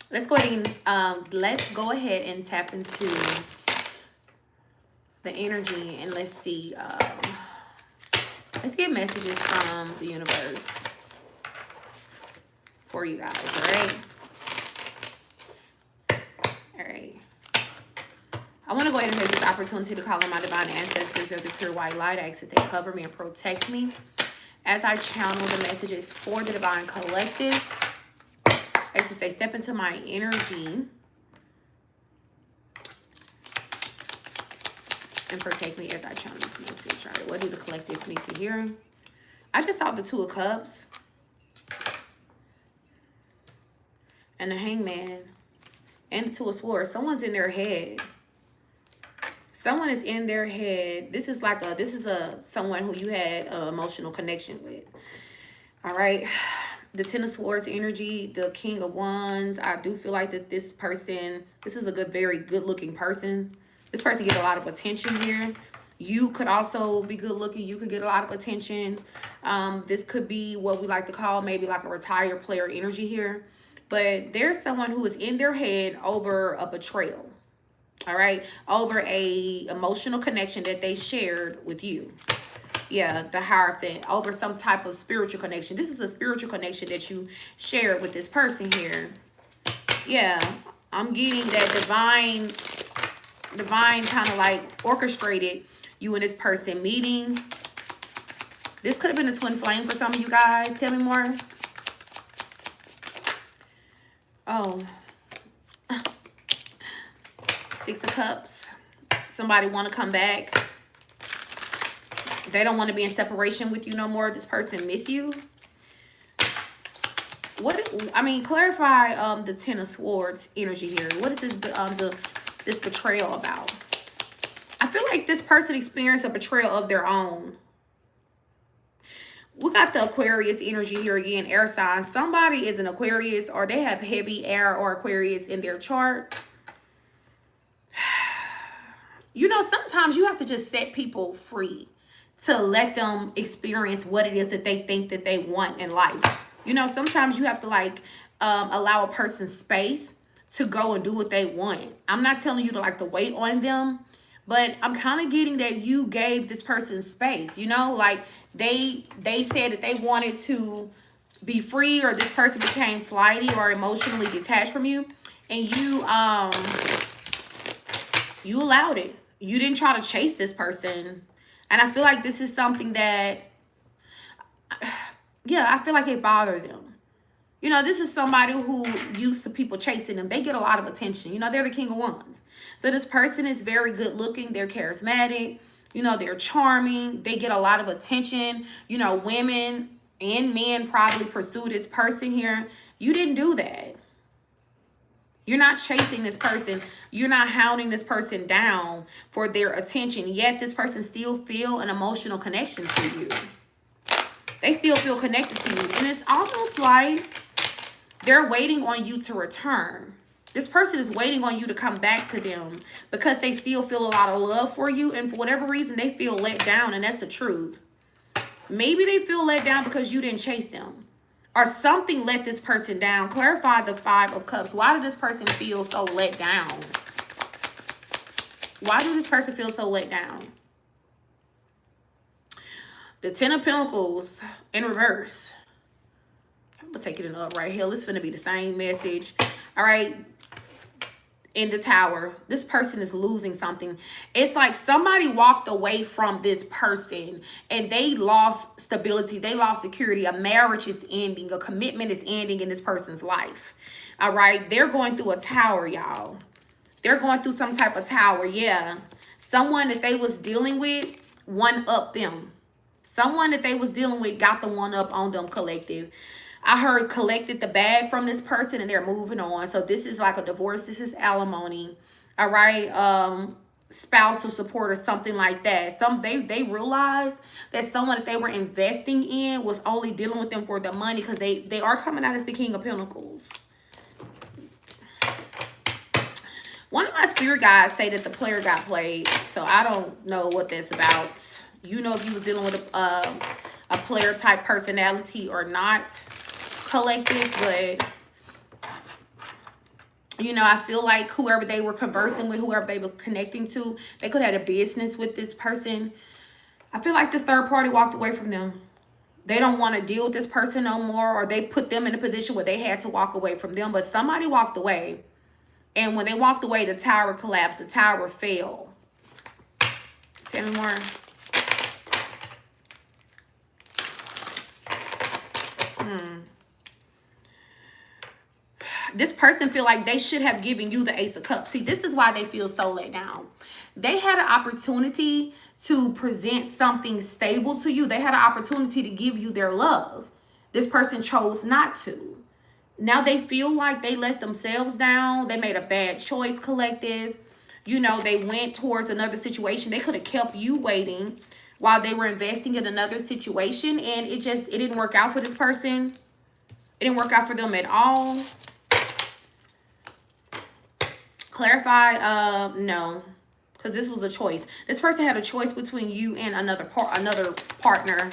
Let's go ahead and tap into the energy, and let's see. Let's get messages from the universe for you guys. All right. I want to go ahead and take this opportunity to call on my divine ancestors of the pure white light. I ask that they cover me and protect me as I channel the messages for the divine collective. I ask that they step into my energy and protect me as I channel this message. All right, what do the collective need to hear? I just saw the Two of Cups and the Hangman and the Two of Swords. Someone's in their head. Someone is in their head. This is someone who you had an emotional connection with. All right. The Ten of Swords energy, the King of Wands. I do feel like that this is a very good looking person. This person gets a lot of attention here. You could also be good looking. You could get a lot of attention. This could be what we like to call maybe like a retired player energy here. But there's someone who is in their head over a betrayal. All right, over a emotional connection that they shared with you. Yeah, the Hierophant, over some type of spiritual connection. This is a spiritual connection that you shared with this person here. Yeah, I'm getting that divine kind of like orchestrated you and this person meeting. This could have been a twin flame for some of you guys. Tell me more. Oh. Six of Cups. Somebody want to come back. They don't want to be in separation with you no more. This person miss you. Clarify the Ten of Swords energy here. What is this betrayal about? I feel like this person experienced a betrayal of their own. We got the Aquarius energy here again, air sign. Somebody is an Aquarius, or they have heavy air or Aquarius in their chart. You know, sometimes you have to just set people free to let them experience what it is that they think that they want in life. You know, sometimes you have to allow a person space to go and do what they want. I'm not telling you to wait on them, but I'm kind of getting that you gave this person space. You know, like they said that they wanted to be free, or this person became flighty or emotionally detached from you, and you allowed it. You didn't try to chase this person. And I feel like this is something that, yeah, I feel like it bothered them. You know, this is somebody who used to people chasing them. They get a lot of attention. You know, they're the King of Wands. So this person is very good looking. They're charismatic. You know, they're charming. They get a lot of attention. You know, women and men probably pursue this person here. You didn't do that. You're not chasing this person. You're not hounding this person down for their attention. Yet this person still feel an emotional connection to you. They still feel connected to you. And it's almost like they're waiting on you to return. This person is waiting on you to come back to them because they still feel a lot of love for you. And for whatever reason, they feel let down. And that's the truth. Maybe they feel let down because you didn't chase them. Or something let this person down. Clarify the Five of Cups. Why did this person feel so let down? Why did this person feel so let down? The Ten of Pentacles in reverse. I'm going to take it up right here. It's going to be the same message. All right. In the Tower, this person is losing something. It's like somebody walked away from this person and they lost stability. They lost security. A marriage is ending. A commitment is ending in this person's life. All right. They're going through a tower, y'all. They're going through some type of tower. Yeah. Someone that they was dealing with one-upped them. Someone that they was dealing with got the one-up on them, collective. I heard collected the bag from this person and they're moving on. So this is like a divorce. This is alimony. All right. Spousal support or something like that. They realized that someone that they were investing in was only dealing with them for the money, because they are coming out as the King of Pentacles. One of my spirit guides say that the player got played. So I don't know what that's about. You know if you was dealing with a player type personality or not, collective, but You know, I feel like whoever they were conversing with, whoever they were connecting to, they could have had a business with this person. I feel like this third party walked away from them. They don't want to deal with this person no more, or they put them in a position where they had to walk away from them. But somebody walked away. And when they walked away, the tower collapsed. The tower fell. Tell me more. This person feel like they should have given you the Ace of Cups. See, this is why they feel so let down. They had an opportunity to present something stable to you. They had an opportunity to give you their love. This person chose not to. Now they feel like they let themselves down. They made a bad choice, collective. You know, they went towards another situation. They could have kept you waiting while they were investing in another situation. And it didn't work out for this person. It didn't work out for them at all. Clarify, no. Because this was a choice. This person had a choice between you and another partner.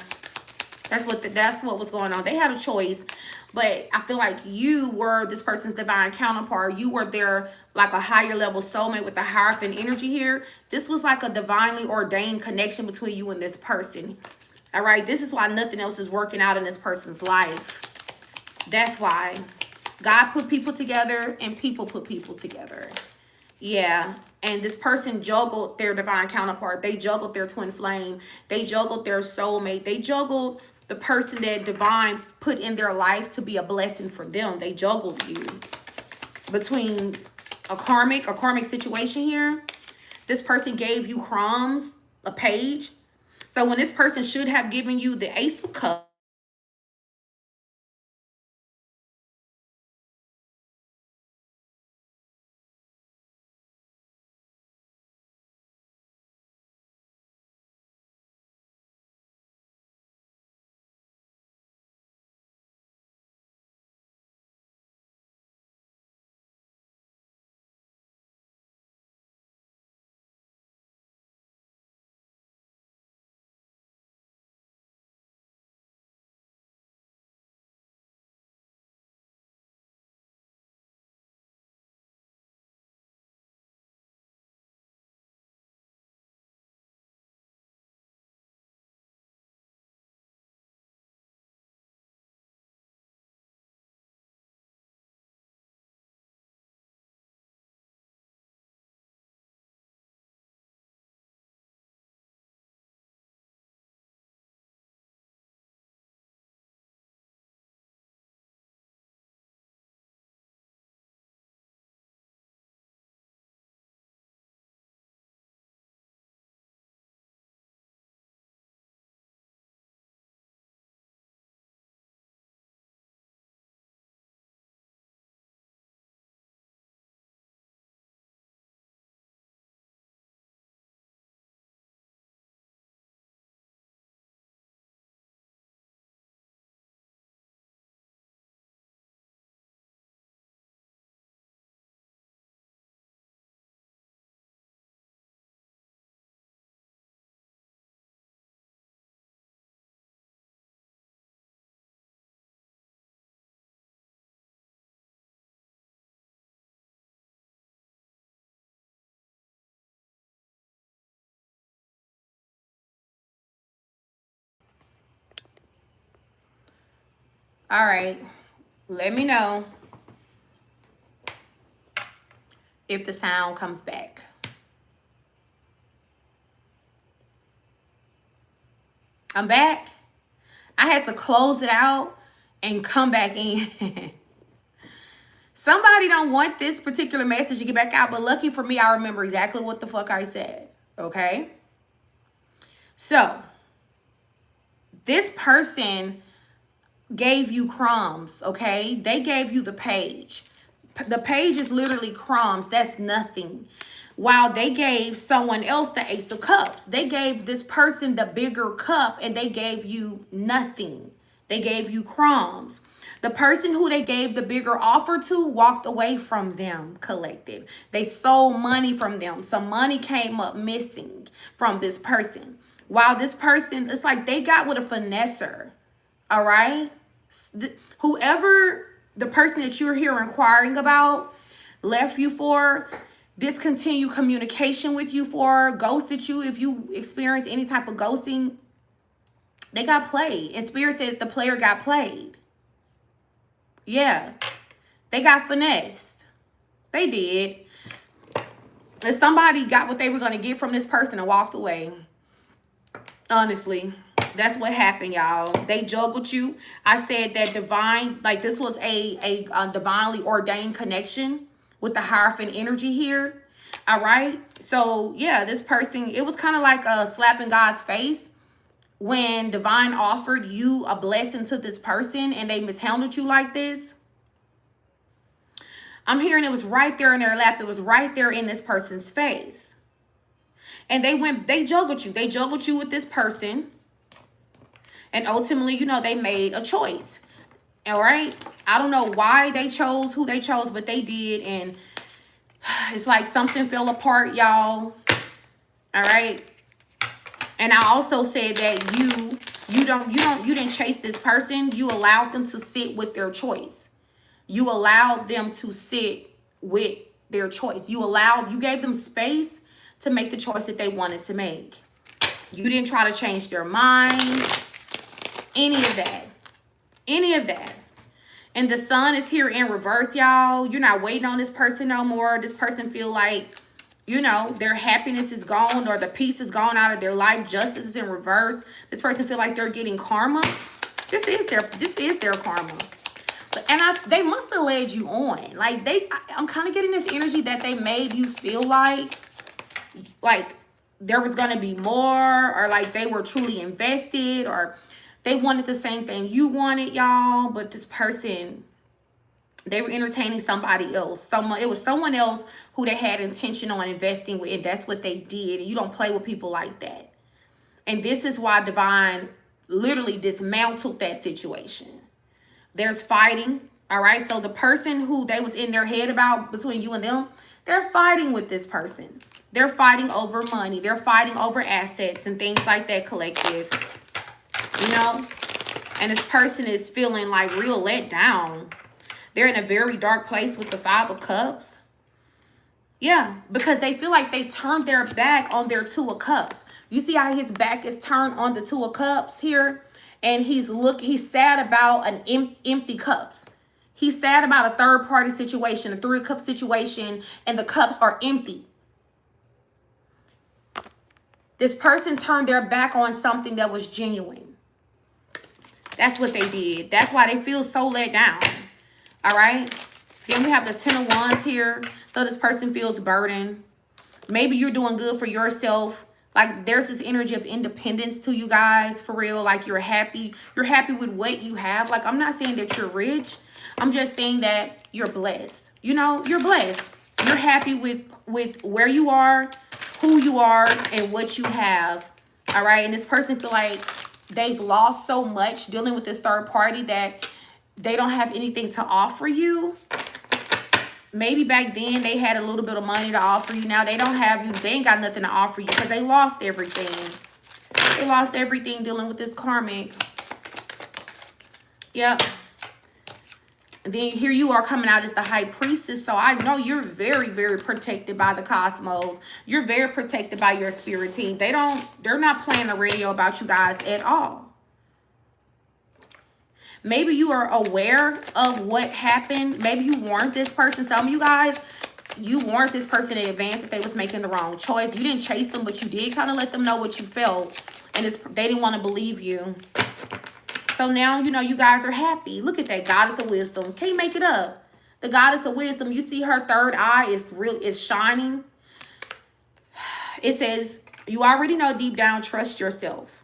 That's what was going on. They had a choice. But I feel like you were this person's divine counterpart. You were their, like, a higher level soulmate with the Hierophant energy here. This was like a divinely ordained connection between you and this person. All right. This is why nothing else is working out in this person's life. That's why. God put people together and people put people together. Yeah. And this person juggled their divine counterpart. They juggled their twin flame. They juggled their soulmate. They juggled the person that divine put in their life to be a blessing for them. They juggled you. Between a karmic situation here, this person gave you crumbs, a page. So when this person should have given you the Ace of Cups, all right, let me know if the sound comes back. I'm back. I had to close it out and come back in. Somebody don't want this particular message to get back out, but lucky for me, I remember exactly what the fuck I said. Okay? So, this person gave you crumbs, okay? They gave you the page. The page is literally crumbs. That's nothing. While they gave someone else the Ace of Cups. They gave this person the bigger cup and they gave you nothing. They gave you crumbs. The person who they gave the bigger offer to walked away from them, collective. They stole money from them. Some money came up missing from this person. While this person, it's like they got with a finesser. All right? Whoever the person that you're here inquiring about, left you for, discontinued communication with you for, ghosted you. If you experience any type of ghosting, they got played. And Spirit said the player got played. Yeah. They got finessed. They did. And somebody got what they were going to get from this person and walked away. Honestly, that's what happened, y'all. They juggled you. I said that divine, like this was a divinely ordained connection with the Hierophant energy here. All right. So yeah, this person, it was kind of like a slap in God's face when divine offered you a blessing to this person and they mishandled you like this. I'm hearing it was right there in their lap. It was right there in this person's face. And they juggled you. They juggled you with this person. And ultimately, you know, they made a choice. All right. I don't know why they chose who they chose, but they did. And it's like something fell apart, y'all. All right. And I also said that you didn't chase this person. You allowed them to sit with their choice. You allowed them to sit with their choice. You gave them space to make the choice that they wanted to make. You didn't try to change their mind. Any of that. Any of that. And the sun is here in reverse, y'all. You're not waiting on this person no more. This person feel like, you know, their happiness is gone or the peace is gone out of their life. Justice is in reverse. This person feel like they're getting karma. This is their karma. And they must have led you on. Like I'm kind of getting this energy that they made you feel like there was going to be more, or like they were truly invested, or they wanted the same thing you wanted, y'all. But this person, they were entertaining somebody else. It was someone else who they had intention on investing with, and that's what they did. And you don't play with people like that. And this is why divine literally dismantled that situation. There's fighting, all right? So the person who they was in their head about between you and them, they're fighting with this person. They're fighting over money. They're fighting over assets and things like that, collective. You know? And this person is feeling like real let down. They're in a very dark place with the 5 of Cups. Yeah, because they feel like they turned their back on their 2 of Cups. You see how his back is turned on the 2 of Cups here? And he's sad about an empty cups. He's sad about a third party situation, a 3 of Cups situation, and the cups are empty. This person turned their back on something that was genuine. That's what they did. That's why they feel so let down. All right. Then we have the 10 of Wands here. So this person feels burdened. Maybe you're doing good for yourself. Like there's this energy of independence to you guys, for real. Like you're happy. You're happy with what you have. Like I'm not saying that you're rich. I'm just saying that you're blessed. You know, you're blessed. You're happy with where you are, who you are, and what you have. All right. And this person feel like they've lost so much dealing with this third party that they don't have anything to offer you. Maybe back then they had a little bit of money to offer you. Now they don't have you. They ain't got nothing to offer you because they lost everything. They lost everything dealing with this karmic. Yep. And then here you are coming out as the High Priestess. So I know you're very, very protected by the cosmos. You're very protected by your spirit team. They're not playing the radio about you guys at all. Maybe you are aware of what happened. Maybe you warned this person. Some of you guys, you warned this person in advance that they was making the wrong choice. You didn't chase them, but you did kind of let them know what you felt. And they didn't want to believe you. So now, you know, you guys are happy. Look at that Goddess of Wisdom. Can't make it up. The Goddess of Wisdom, you see her third eye is shining. It says, you already know deep down, trust yourself.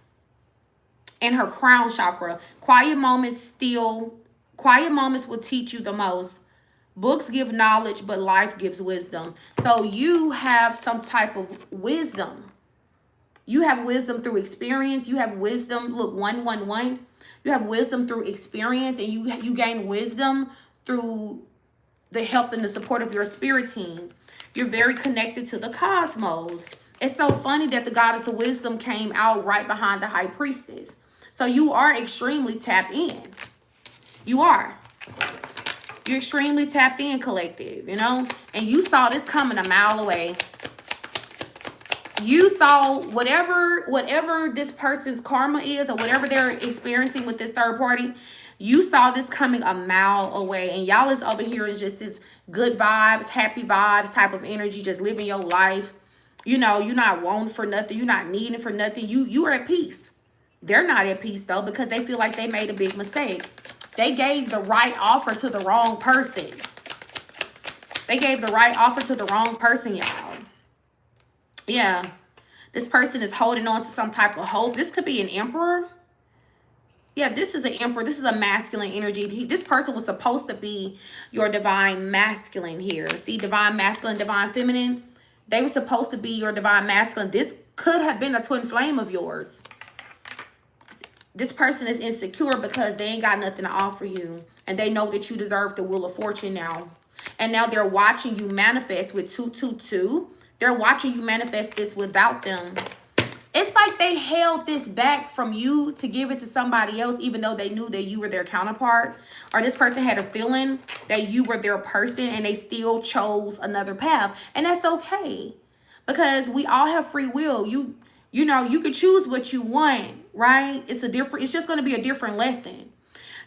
And her crown chakra, quiet moments will teach you the most. Books give knowledge, but life gives wisdom. So you have some type of wisdom. You have wisdom through experience. You have wisdom. Look, 111. You have wisdom through experience, and you gain wisdom through the help and the support of your spirit team. You're very connected to the cosmos. It's so funny that the Goddess of Wisdom came out right behind the High Priestess. So you are extremely tapped in. You are. You're extremely tapped in, collective, you know? And you saw this coming a mile away. You saw whatever this person's karma is, or whatever they're experiencing with this third party, you saw this coming a mile away. And y'all is over here is just this good vibes, happy vibes type of energy, just living your life. You know, you're not wanting for nothing. You're not needing for nothing. You are at peace. They're not at peace, though, because they feel like they made a big mistake. They gave the right offer to the wrong person. They gave the right offer to the wrong person, y'all. Yeah, this person is holding on to some type of hope. This could be an emperor. Yeah, this is an emperor. This is a masculine energy. This person was supposed to be your divine masculine here. See, divine masculine, divine feminine. They were supposed to be your divine masculine. This could have been a twin flame of yours. This person is insecure because they ain't got nothing to offer you. And they know that you deserve the wheel of fortune now. And now they're watching you manifest with 222. They're watching you manifest this without them. It's like they held this back from you to give it to somebody else, even though they knew that you were their counterpart. Or this person had a feeling that you were their person and they still chose another path. And that's okay. Because we all have free will. You know, you could choose what you want, right? It's just going to be a different lesson.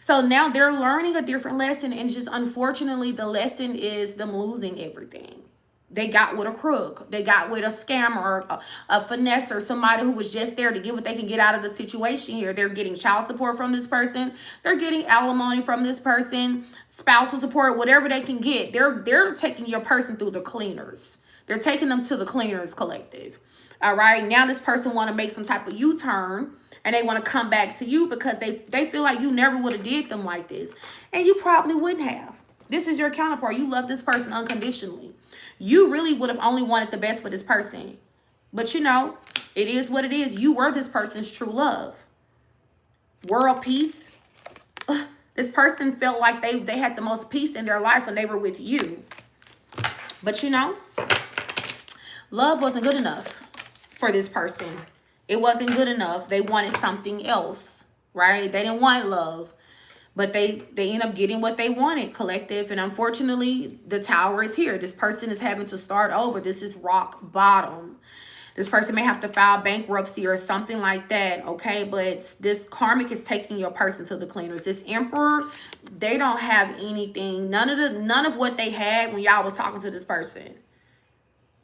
So now they're learning a different lesson. And just unfortunately, the lesson is them losing everything. They got with a crook. They got with a scammer, a finesser, somebody who was just there to get what they can get out of the situation here. They're getting child support from this person. They're getting alimony from this person, spousal support, whatever they can get. They're taking your person through the cleaners. They're taking them to the cleaners collective. All right. Now this person want to make some type of U-turn and they want to come back to you because they feel like you never would have did them like this. And you probably wouldn't have. This is your counterpart. You love this person unconditionally. You really would have only wanted the best for this person. But you know, it is what it is. You were this person's true love. World peace. This person felt like they had the most peace in their life when they were with you. But you know, love wasn't good enough for this person. It wasn't good enough. They wanted something else, right? They didn't want love. But they end up getting what they wanted, collective. And unfortunately, the tower is here. This person is having to start over. This is rock bottom. This person may have to file bankruptcy or something like that, okay? But this karmic is taking your person to the cleaners. This emperor, they don't have anything. None of what they had when y'all was talking to this person.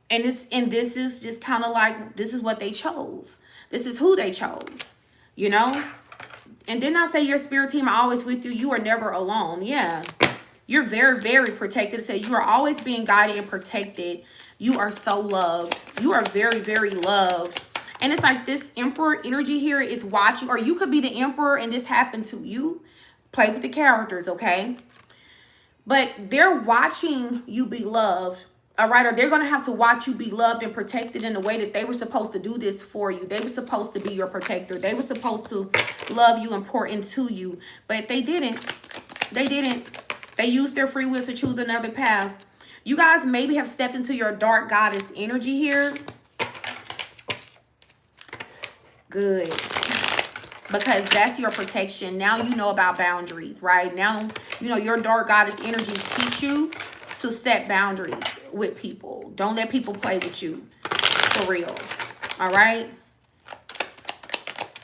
And this is just kind of like, this is what they chose. This is who they chose, you know? And didn't I say your spirit team are always with you? You are never alone. Yeah. You're very, very protected. So you are always being guided and protected. You are so loved. You are very, very loved. And it's like this emperor energy here is watching. Or you could be the emperor and this happened to you. Play with the characters, okay? But they're watching you be loved. All right, or they're going to have to watch you be loved and protected in the way that they were supposed to do this for you. They were supposed to be your protector. They were supposed to love you and pour into you. But they didn't. They didn't. They used their free will to choose another path. You guys maybe have stepped into your dark goddess energy here. Good. Because that's your protection. Now you know about boundaries, right? Now you know your dark goddess energies teach you to set boundaries with people. Don't let people play with you for real. All right.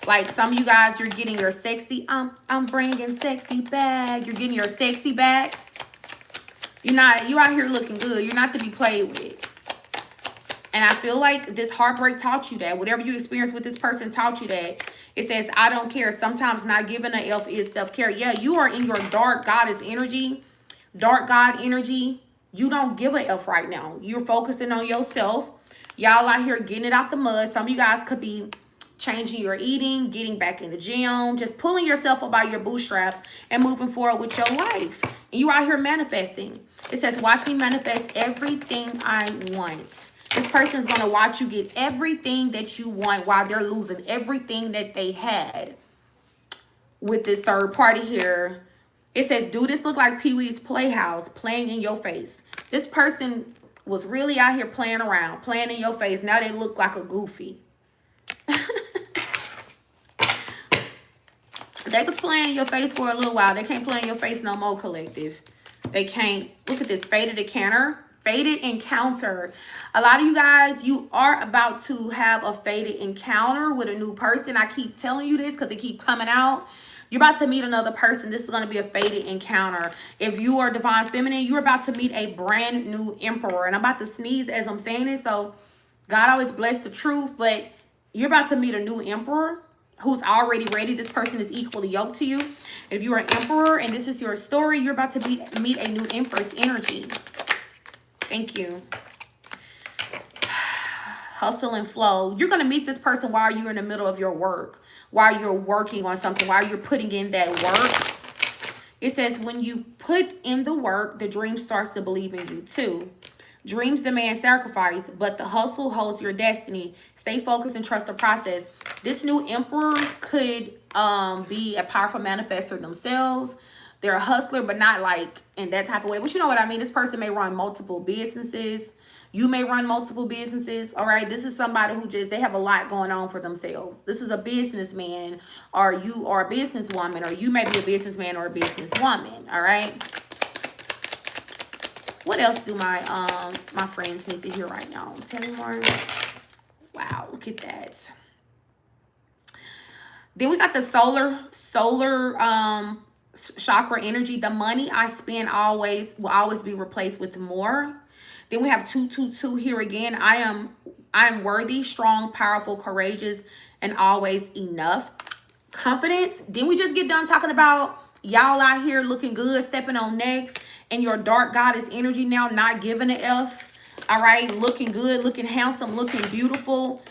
Like some of you guys, you're getting your sexy. I'm bringing sexy back. You're getting your sexy back. You out here looking good. You're not to be played with. And I feel like this heartbreak taught you that. Whatever you experienced with this person taught you that. It says, I don't care. Sometimes not giving an F is self-care. Yeah, you are in your dark goddess energy. Dark god energy. You don't give a F right now. You're focusing on yourself. Y'all out here getting it out the mud. Some of you guys could be changing your eating, getting back in the gym, just pulling yourself up by your bootstraps and moving forward with your life. And you out here manifesting. It says, watch me manifest everything I want. This person's going to watch you get everything that you want while they're losing everything that they had with this third party here. It says, do this look like Pee-wee's Playhouse, playing in your face? This person was really out here playing around, playing in your face. Now they look like a goofy. They was playing in your face for a little while. They can't play in your face no more, collective. They can't. Look at this fated encounter. Fated encounter. A lot of you guys, you are about to have a fated encounter with a new person. I keep telling you this because it keeps coming out. You're about to meet another person. This is going to be a fated encounter. If you are divine feminine, you're about to meet a brand new emperor. And I'm about to sneeze as I'm saying it. So God always bless the truth. But you're about to meet a new emperor who's already ready. This person is equally yoked to you. If you're an emperor and this is your story, you're about to meet a new empress energy. Thank you. Hustle and flow. You're going to meet this person while you're in the middle of your work, while you're working on something, while you're putting in that work. It says when you put in the work, the dream starts to believe in you too. Dreams demand sacrifice, but the hustle holds your destiny. Stay focused and trust the process. This new emperor could be a powerful manifestor themselves. They're a hustler, but not like in that type of way. But you know what I mean? This person may run multiple businesses. You may run multiple businesses. All right. This is somebody who they have a lot going on for themselves. This is a businessman, or you are a businesswoman, or you may be a businessman or a businesswoman. All right. What else do my friends need to hear right now? Tell me more. Wow. Look at that. Then we got the solar chakra energy. The money I spend will always be replaced with more. Then we have 222 here again. I am worthy, strong, powerful, courageous, and always enough. Confidence. Then we just get done talking about y'all out here looking good, stepping on necks, and your dark goddess energy now, not giving an F. All right, looking good, looking handsome, looking beautiful.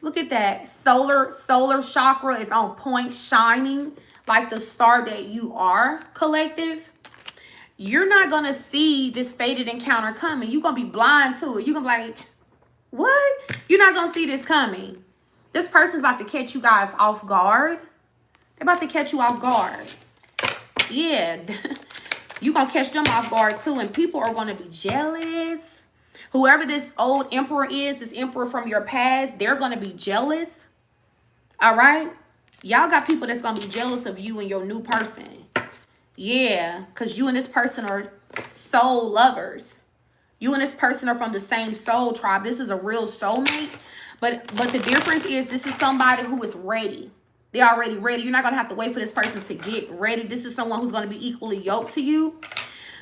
Look at that. Solar chakra is on point, shining like the star that you are, collective. You're not going to see this fated encounter coming. You're going to be blind to it. You're going to be like, what? You're not going to see this coming. This person's about to catch you guys off guard. They're about to catch you off guard. Yeah. You're going to catch them off guard too. And people are going to be jealous. Whoever this old emperor is, this emperor from your past, they're going to be jealous. All right. Y'all got people that's going to be jealous of you and your new person. Yeah, because you and this person are soul lovers. You and this person are from the same soul tribe. This is a real soulmate. But the difference is this is somebody who is ready. They're already ready. You're not going to have to wait for this person to get ready. This is someone who's going to be equally yoked to you.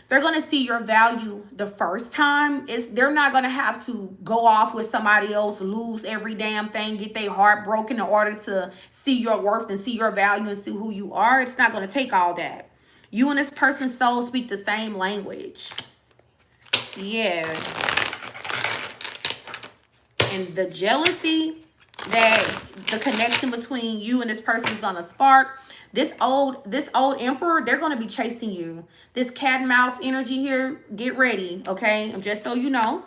They're going to see your value the first time. They're not going to have to go off with somebody else, lose every damn thing, get their heart broken in order to see your worth and see your value and see who you are. It's not going to take all that. You and this person's soul speak the same language. Yeah. And the jealousy that the connection between you and this person is going to spark. This old emperor, they're going to be chasing you. This cat and mouse energy here, get ready, okay? Just so you know,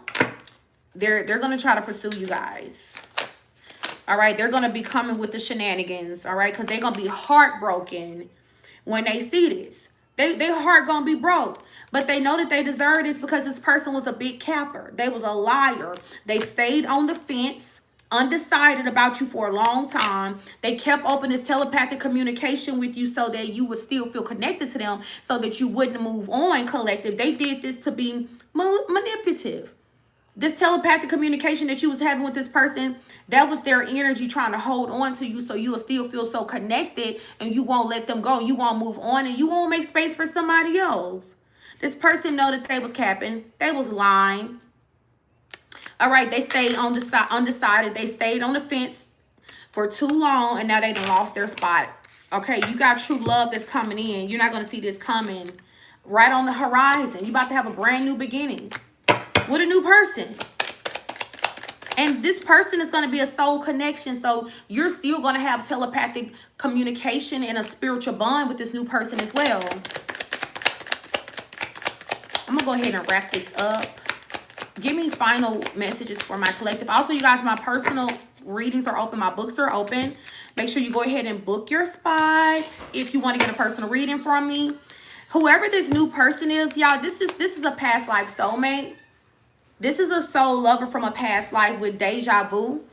they're going to try to pursue you guys. All right, they're going to be coming with the shenanigans, all right? Because they're going to be heartbroken when they see this. Their heart going to be broke. But they know that they deserve this because this person was a big capper. They was a liar. They stayed on the fence, undecided about you for a long time. They kept open this telepathic communication with you so that you would still feel connected to them, so that you wouldn't move on, collective. They did this to be manipulative. This telepathic communication that you was having with this person, that was their energy trying to hold on to you so you will still feel so connected and you won't let them go. You won't move on and you won't make space for somebody else. This person know that they was capping. They was lying. All right, they stayed undecided. They stayed on the fence for too long, and now they done lost their spot. Okay, you got true love that's coming in. You're not going to see this coming right on the horizon. You about to have a brand new beginning with a new person. And this person is going to be a soul connection. So you're still going to have telepathic communication and a spiritual bond with this new person as well. I'm going to go ahead and wrap this up. Give me final messages for my collective. Also, you guys, my personal readings are open. My books are open. Make sure you go ahead and book your spot if you want to get a personal reading from me. Whoever this new person is, y'all, this is a past life soulmate. This is a soul lover from a past life with deja vu.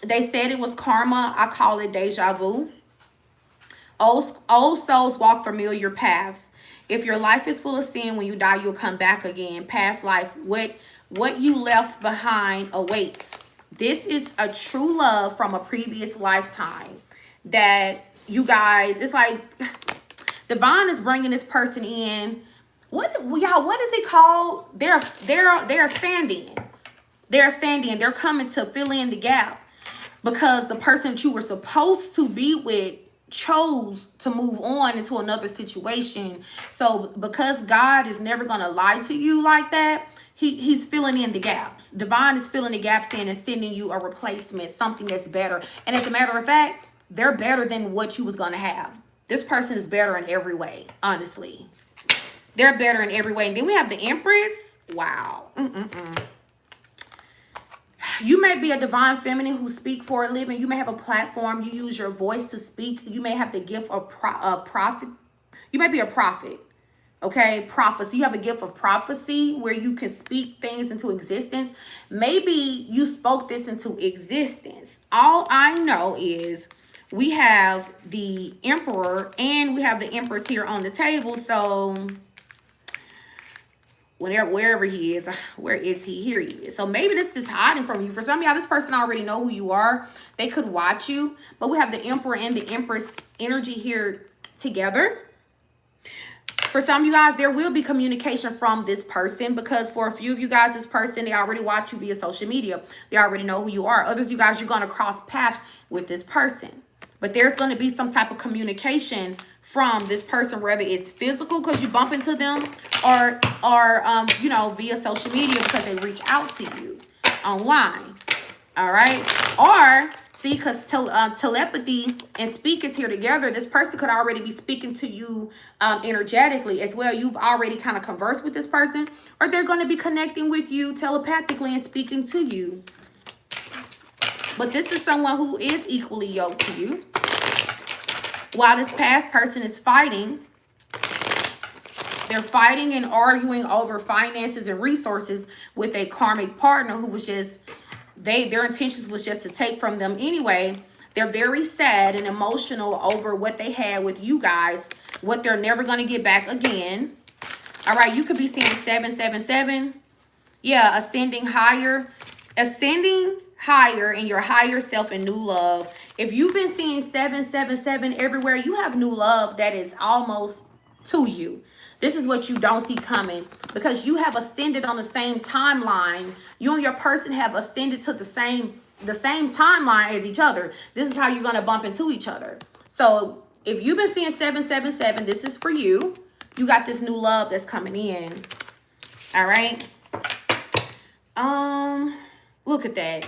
They said it was karma. I call it deja vu. Old souls walk familiar paths. If your life is full of sin, when you die, you'll come back again. Past life, what you left behind awaits. This is a true love from a previous lifetime that you guys, it's like divine is bringing this person in. What is it called? They're standing. They're standing. They're coming to fill in the gap because the person that you were supposed to be with chose to move on into another situation. So because God is never going to lie to you like that, he's filling in the gaps. Divine is filling the gaps in and sending you a replacement, something that's better. And as a matter of fact, they're better than what you was going to have. This person is better in every way, honestly. They're better in every way. And then we have the Empress. Wow. You may be a divine feminine who speak for a living. You may have a platform. You use your voice to speak. You may have the gift of prophet. You may be a prophet. Okay, prophecy. You have a gift of prophecy where you can speak things into existence. Maybe you spoke this into existence. All I know is we have the Emperor and we have the Empress here on the table. So wherever he is, where is he? Here he is. So maybe this is hiding from you. For some of y'all, this person already know who you are. They could watch you. But we have the Emperor and the Empress energy here together. For some of you guys, there will be communication from this person because for a few of you guys, this person, they already watch you via social media. They already know who you are. Others, you guys, you're going to cross paths with this person. But there's going to be some type of communication from this person, whether it's physical because you bump into them or you know, via social media because they reach out to you online. All right. Or see, because telepathy and speak is here together. This person could already be speaking to you energetically as well. You've already kind of conversed with this person, or they're going to be connecting with you telepathically and speaking to you. But this is someone who is equally yoked to you. While this past person is fighting, they're fighting and arguing over finances and resources with a karmic partner who was just, their intentions was just to take from them anyway. They're very sad and emotional over what they had with you guys, what they're never going to get back again. All right, you could be seeing 777. Yeah, ascending higher in your higher self and new love. If you've been seeing 777 everywhere, you have new love that is almost to you. This is what you don't see coming because you have ascended on the same timeline. You and your person have ascended to the same timeline as each other. This is how you're going to bump into each other. So if you've been seeing 777, this is for you. You got this new love that's coming in. All right. Look at that.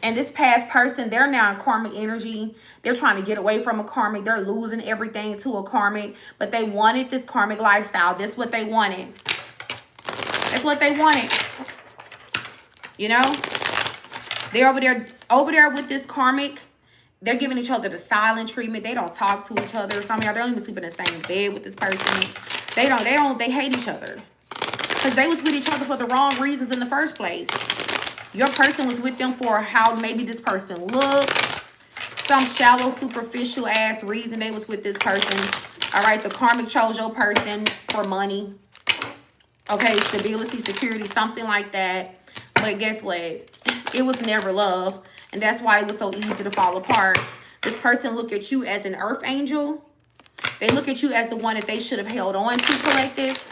And this past person, they're now in karmic energy. They're trying to get away from a karmic. They're losing everything to a karmic. But they wanted this karmic lifestyle. That's what they wanted. That's what they wanted. You know? They're over there with this karmic. They're giving each other the silent treatment. They don't talk to each other. Some of y'all don't even sleep in the same bed with this person. They hate each other. Because they was with each other for the wrong reasons in the first place. Your person was with them for how maybe this person looked. Some shallow, superficial ass reason they was with this person. All right, the karmic chose your person for money. Okay, stability, security, something like that. But guess what? It was never love. And that's why it was so easy to fall apart. This person look at you as an earth angel. They look at you as the one that they should have held on to, collective.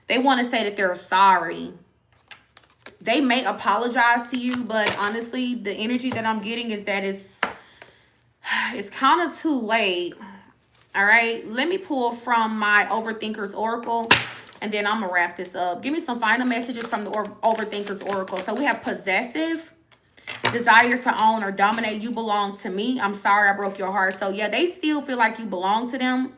They want to say that they're sorry. They may apologize to you, but honestly, the energy that I'm getting is that it's kind of too late. All right, let me pull from my Overthinker's Oracle, and then I'm going to wrap this up. Give me some final messages from the Overthinker's Oracle. So we have possessive, desire to own or dominate. You belong to me. I'm sorry I broke your heart. So yeah, they still feel like you belong to them.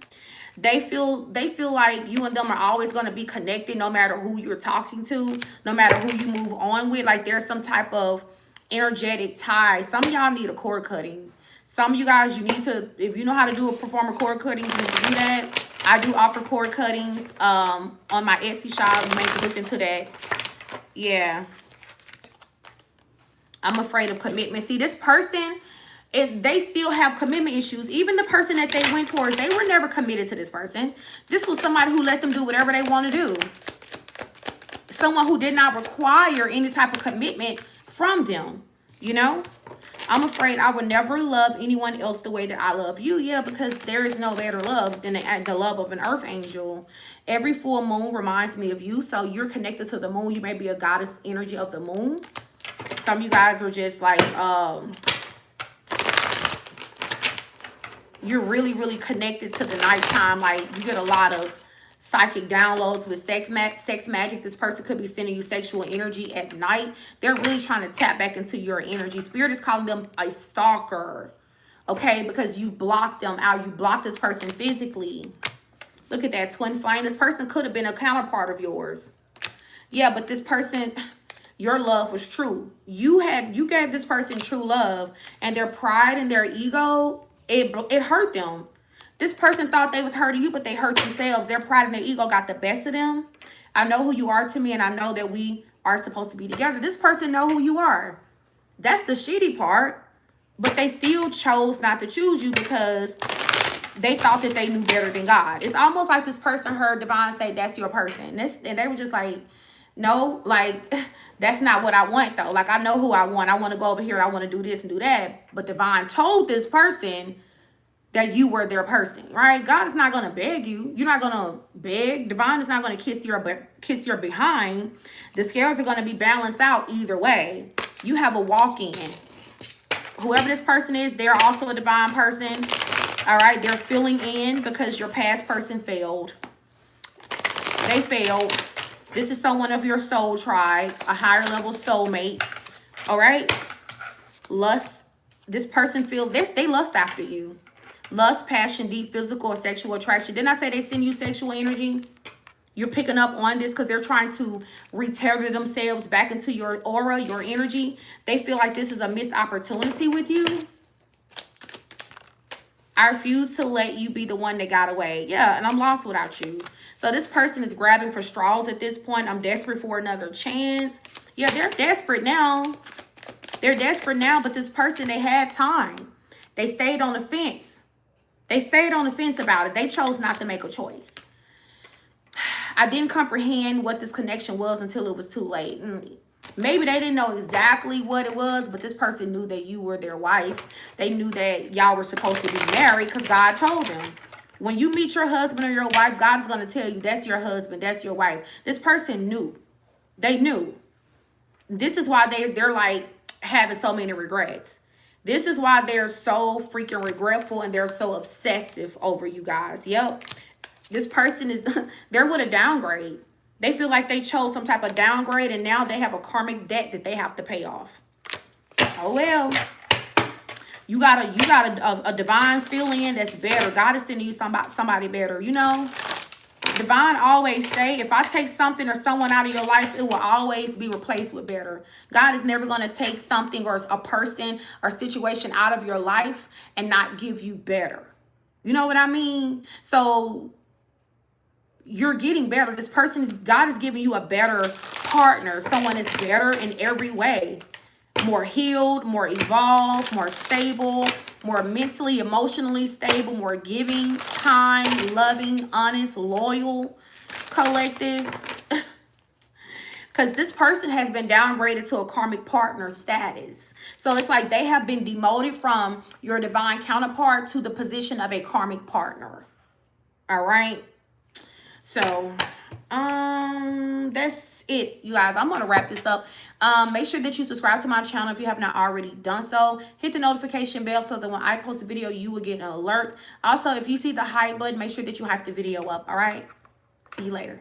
They feel like you and them are always going to be connected no matter who you're talking to, no matter who you move on with. Like there's some type of energetic tie. Some of y'all need a cord cutting. Some of you guys, you need to, if you know how to perform a cord cutting, you need to do that. I do offer cord cuttings on my Etsy shop. You may look into that. Yeah. I'm afraid of commitment. See, this person, they still have commitment issues. Even the person that they went towards, they were never committed to this person. This was somebody who let them do whatever they want to do. Someone who did not require any type of commitment from them, you know? I'm afraid I would never love anyone else the way that I love you. Yeah, because there is no better love than the love of an earth angel. Every full moon reminds me of you. So you're connected to the moon. You may be a goddess energy of the moon. Some of you guys are just like, you're really, really connected to the nighttime. Like, you get a lot of psychic downloads with sex magic. This person could be sending you sexual energy at night. They're really trying to tap back into your energy. Spirit is calling them a stalker, okay? Because you blocked them out. You blocked this person physically. Look at that twin flame. This person could have been a counterpart of yours. Yeah, but this person, your love was true. You gave this person true love, and their pride and their ego, it hurt them. This person thought they was hurting you, but they hurt themselves. Their pride and their ego got the best of them. I know who you are to me, and I know that we are supposed to be together. This person know who you are. That's the shitty part. But they still chose not to choose you because they thought that they knew better than God. It's almost like this person heard Divine say, that's your person. And they were just like, no, like, that's not what I want, though. Like, I know who I want. I want to go over here. I want to do this and do that. But Divine told this person that you were their person, right? God is not going to beg you. You're not going to beg. Divine is not going to kiss your behind. The scales are going to be balanced out either way. You have a walk-in. Whoever this person is, they're also a divine person. All right? They're filling in because your past person failed. They failed. This is someone of your soul tribe, a higher level soulmate. All right? Lust. This person they lust after you. Lust, passion, deep physical or sexual attraction. Didn't I say they send you sexual energy? You're picking up on this because they're trying to retether themselves back into your aura, your energy. They feel like this is a missed opportunity with you. I refuse to let you be the one that got away. Yeah, and I'm lost without you. So this person is grabbing for straws at this point. I'm desperate for another chance. Yeah, they're desperate now. They're desperate now, but this person, they had time. They stayed on the fence. They stayed on the fence about it. They chose not to make a choice. I didn't comprehend what this connection was until it was too late. Maybe they didn't know exactly what it was, but this person knew that you were their wife. They knew that y'all were supposed to be married because God told them. When you meet your husband or your wife, God is going to tell you that's your husband, that's your wife. This person knew. They knew. This is why they're like having so many regrets. This is why they're so freaking regretful and they're so obsessive over you guys. Yep. This person is, they're with a downgrade. They feel like they chose some type of downgrade and now they have a karmic debt that they have to pay off. Oh, well. You got a divine feeling that's better. God is sending you somebody better, you know. Divine always say, if I take something or someone out of your life, it will always be replaced with better. God is never going to take something or a person or situation out of your life and not give you better. You know what I mean? So you're getting better. This person God is giving you a better partner. Someone is better in every way. More healed, more evolved, more stable, more mentally, emotionally stable, more giving, kind, loving, honest, loyal, collective. Because this person has been downgraded to a karmic partner status. So it's like they have been demoted from your divine counterpart to the position of a karmic partner. All right. So that's it, you guys. I'm going to wrap this up. Make sure that you subscribe to my channel if you have not already done so. Hit the notification bell so that when I post a video, you will get an alert. Also, if you see the hype button, make sure that you hype the video up. All right. See you later.